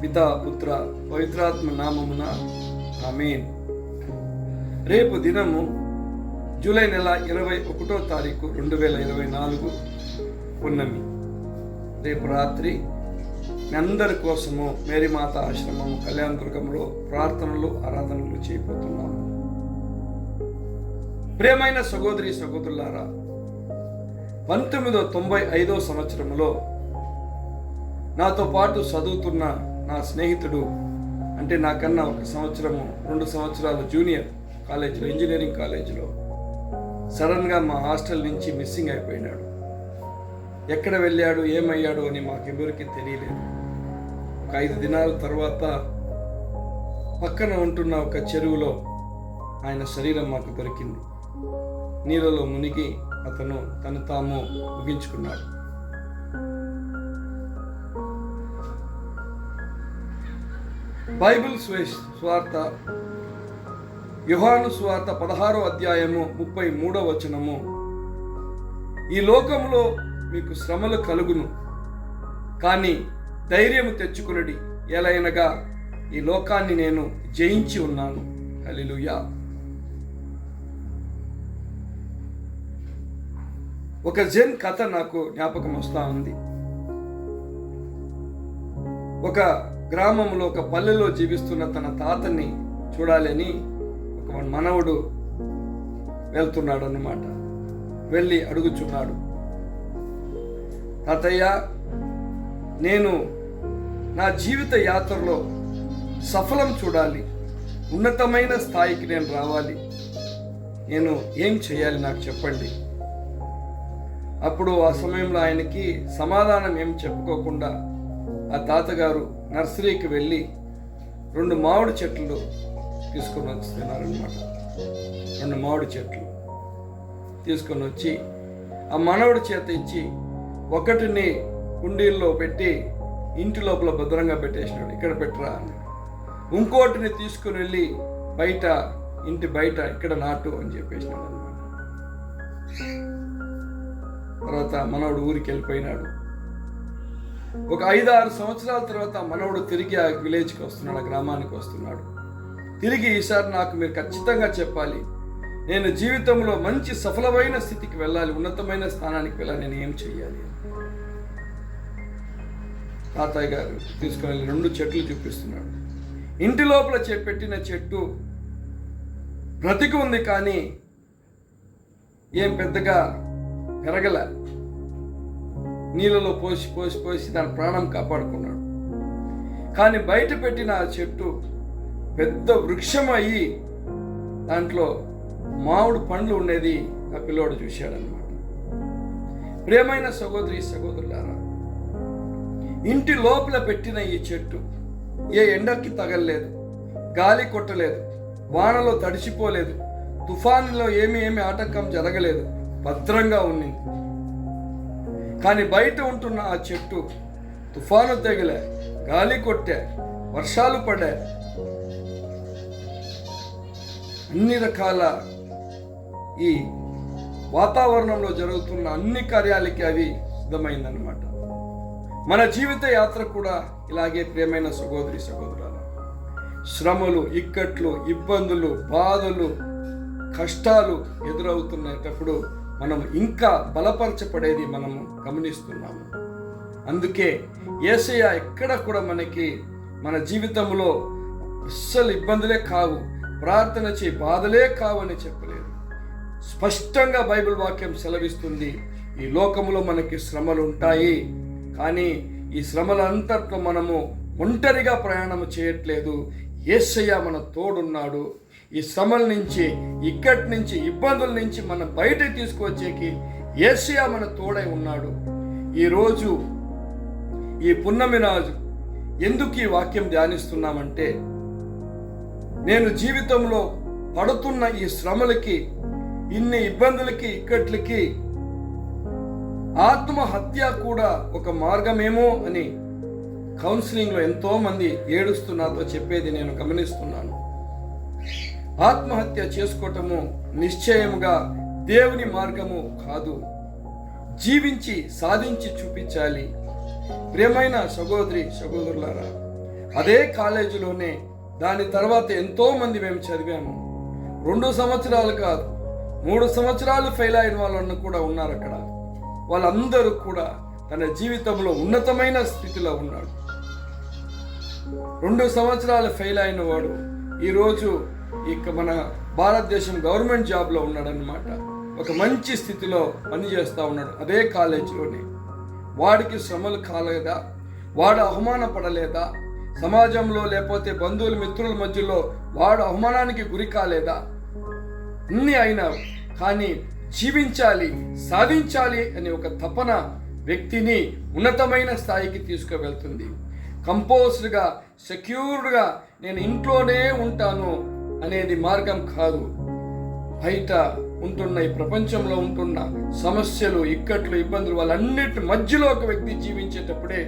పితా పుత్ర పవిత్రాత్మ నామమున ఆమేన్. రేపు దినము జూలై నెల 21వ తారీఖు 2024 పున్నమి. రేపు రాత్రి మీ అందరి కోసము మేరీమాత ఆశ్రమము కళ్యాణదుర్గంలో ప్రార్థనలు ఆరాధనలు చేయబోతున్నాము. ప్రియమైన సహోదరి సహోదరులారా, 1995 సంవత్సరంలో నాతో పాటు చదువుతున్న నా స్నేహితుడు, అంటే నాకన్నా 1 సంవత్సరము 2 సంవత్సరాలు జూనియర్ కాలేజీలో, ఇంజనీరింగ్ కాలేజీలో సడన్గా మా హాస్టల్ నుంచి మిస్సింగ్ అయిపోయినాడు. ఎక్కడ వెళ్ళాడు, ఏమయ్యాడు అని మాకెవరికి తెలియలేదు. ఒక 5 దినాల తర్వాత పక్కన ఉంటున్న ఒక చెరువులో ఆయన శరీరం మాకు దొరికింది. నీళ్ళలో మునిగి అతను తను తాము ముగించుకున్నాడు. బైబిల్ స్వార్త యోహాను స్వార్త 16వ అధ్యాయము 33వ వచనము, ఈ లోకములో మీకు శ్రమలు కలుగును, కానీ ధైర్యము తెచ్చుకునడి, ఎలయనగా ఈ లోకాన్ని నేను జయించి ఉన్నాను. హల్లెలూయా. ఒక జెన్ కథ నాకు జ్ఞాపకం వస్తూ ఉంది. ఒక గ్రామంలో, ఒక పల్లెలో జీవిస్తున్న తన తాతని చూడాలని ఒక మనవడు వెళ్తున్నాడు అన్నమాట. వెళ్ళి అడుగుచున్నాడు, తాతయ్య, నేను నా జీవిత యాత్రలో సఫలం చూడాలి, ఉన్నతమైన స్థాయికి నేను రావాలి, నేను ఏం చేయాలి నాకు చెప్పండి. అప్పుడు ఆ సమయంలో ఆయనకి సమాధానం ఏం చెప్పుకోకుండా ఆ తాతగారు నర్సరీకి వెళ్ళి 2 మామిడి చెట్లు తీసుకొని వస్తున్నారనమాట. 2 మామిడి చెట్లు తీసుకొని వచ్చి ఆ మనవడి చేత ఇచ్చి, ఒకటిని కుండీల్లో పెట్టి ఇంటి లోపల భద్రంగా పెట్టేసినాడు, ఇక్కడ పెట్టరా అని. ఇంకోటిని తీసుకుని వెళ్ళి బయట, ఇంటి బయట ఇక్కడ నాటు అని చెప్పేసినాడు అనమాట. తర్వాత మనవడు ఊరికి వెళ్ళిపోయినాడు. ఒక 5-6 సంవత్సరాల తర్వాత మనవడు తిరిగి ఆ విలేజ్కి వస్తున్నాడు, ఆ గ్రామానికి వస్తున్నాడు. తిరిగి ఈసారి నాకు మీరు ఖచ్చితంగా చెప్పాలి, నేను జీవితంలో మంచి సఫలమైన స్థితికి వెళ్ళాలి, ఉన్నతమైన స్థానానికి వెళ్ళాలి, నేను ఏం చెయ్యాలి. తాతయ్య గారు తీసుకుని 2 చెట్లు చూపిస్తున్నాడు. ఇంటి లోపల పెట్టిన చెట్టు బ్రతికి ఉంది, కానీ ఏం పెద్దగా పెరగల. నీళ్ళలో పోసి పోసి పోసి దాని ప్రాణం కాపాడుకున్నాడు. కానీ బయట పెట్టిన ఆ చెట్టు పెద్ద వృక్షం అయ్యి దాంట్లో మామిడి పండ్లు ఉండేది ఆ పిల్లోడు చూశాడనమాట. ప్రియమైన సహోదరి సహోదరులారా, ఇంటి లోపల పెట్టిన ఈ చెట్టు ఏ ఎండకి తగలలేదు, గాలి కొట్టలేదు, వానలో తడిసిపోలేదు, తుఫానులో ఏమి ఆటంకం జరగలేదు, భద్రంగా ఉన్నింది. కానీ బయట ఉంటున్న ఆ చెట్టు తుఫాను తగిలే, గాలి కొట్టే, వర్షాలు పడే, అన్ని రకాల ఈ వాతావరణంలో జరుగుతున్న అన్ని కార్యాలకి అవి సిద్ధమైందనమాట. మన జీవిత యాత్ర కూడా ఇలాగే ప్రియమైన సహోదరి సహోదరులారా, శ్రమలు, ఇక్కట్లు, ఇబ్బందులు, బాధలు, కష్టాలు ఎదురవుతున్నప్పుడు మనం ఇంకా బలపరచబడేది మనము గమనిస్తున్నాము. అందుకే యేసయ్య ఎక్కడ కూడా మనకి మన జీవితంలో అస్సలు ఇబ్బందులే కావు, ప్రార్థన చేయి, బాధలే కావు అని చెప్పలేదు. స్పష్టంగా బైబిల్ వాక్యం సెలవిస్తుంది, ఈ లోకములో మనకి శ్రమలు ఉంటాయి, కానీ ఈ శ్రమలంతట్లో మనము ఒంటరిగా ప్రయాణం చేయట్లేదు. యేసయ్య మన తోడున్నాడు. ఈ శ్రమల నుంచి, ఇక్కడి నుంచి, ఇబ్బందుల నుంచి మనం బయటకు తీసుకువచ్చేకి యేసయ్య మన తోడై ఉన్నాడు. ఈరోజు ఈ పున్నమి రోజు ఎందుకు ఈ వాక్యం ధ్యానిస్తున్నామంటే, నేను జీవితంలో పడుతున్న ఈ శ్రమలకి, ఇన్ని ఇబ్బందులకి, ఇక్కట్లకి ఆత్మహత్య కూడా ఒక మార్గమేమో అని కౌన్సిలింగ్లో ఎంతో మంది ఏడుస్తూ నాతో చెప్పేది నేను గమనిస్తున్నాను. ఆత్మహత్య చేసుకోవటము నిశ్చయముగా దేవుని మార్గము కాదు, జీవించి సాధించి చూపించాలి. ప్రియమైన సహోదరి సహోదరులారా, అదే కాలేజీలోనే దాని తర్వాత ఎంతో మంది మేము చదివాము. 2 సంవత్సరాలు కాదు, 3 సంవత్సరాలు ఫెయిల్ అయిన వాళ్ళు కూడా ఉన్నారు అక్కడ. వాళ్ళందరూ కూడా తన జీవితంలో ఉన్నతమైన స్థితిలో ఉన్నాడు. 2 సంవత్సరాలు ఫెయిల్ అయిన వాడు ఈరోజు మన భారతదేశం గవర్నమెంట్ జాబ్లో ఉన్నాడనమాట. ఒక మంచి స్థితిలో పనిచేస్తూ ఉన్నాడు అదే కాలేజీలోనే. వాడికి శ్రమలు కాలేదా? వాడు అవమానపడలేదా? సమాజంలో లేకపోతే బంధువుల మిత్రుల మధ్యలో వాడు అవమానానికి గురి కాలేదా? అన్నీ అయినావు, కానీ జీవించాలి, సాధించాలి అనే ఒక తపన వ్యక్తిని ఉన్నతమైన స్థాయికి తీసుకువెళ్తుంది. కంపోజ్డ్గా, సెక్యూర్డ్గా నేను ఇంట్లోనే ఉంటాను అనేది మార్గం కాదు. బయట ఉంటున్న ఈ ప్రపంచంలో ఉంటున్న సమస్యలు, ఇక్కట్లు, ఇబ్బందులు, వాళ్ళన్నిటి మధ్యలో ఒక వ్యక్తి జీవించేటప్పుడే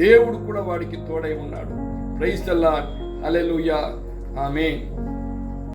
దేవుడు కూడా వాడికి తోడై ఉన్నాడు. Praise the lord, hallelujah, amen.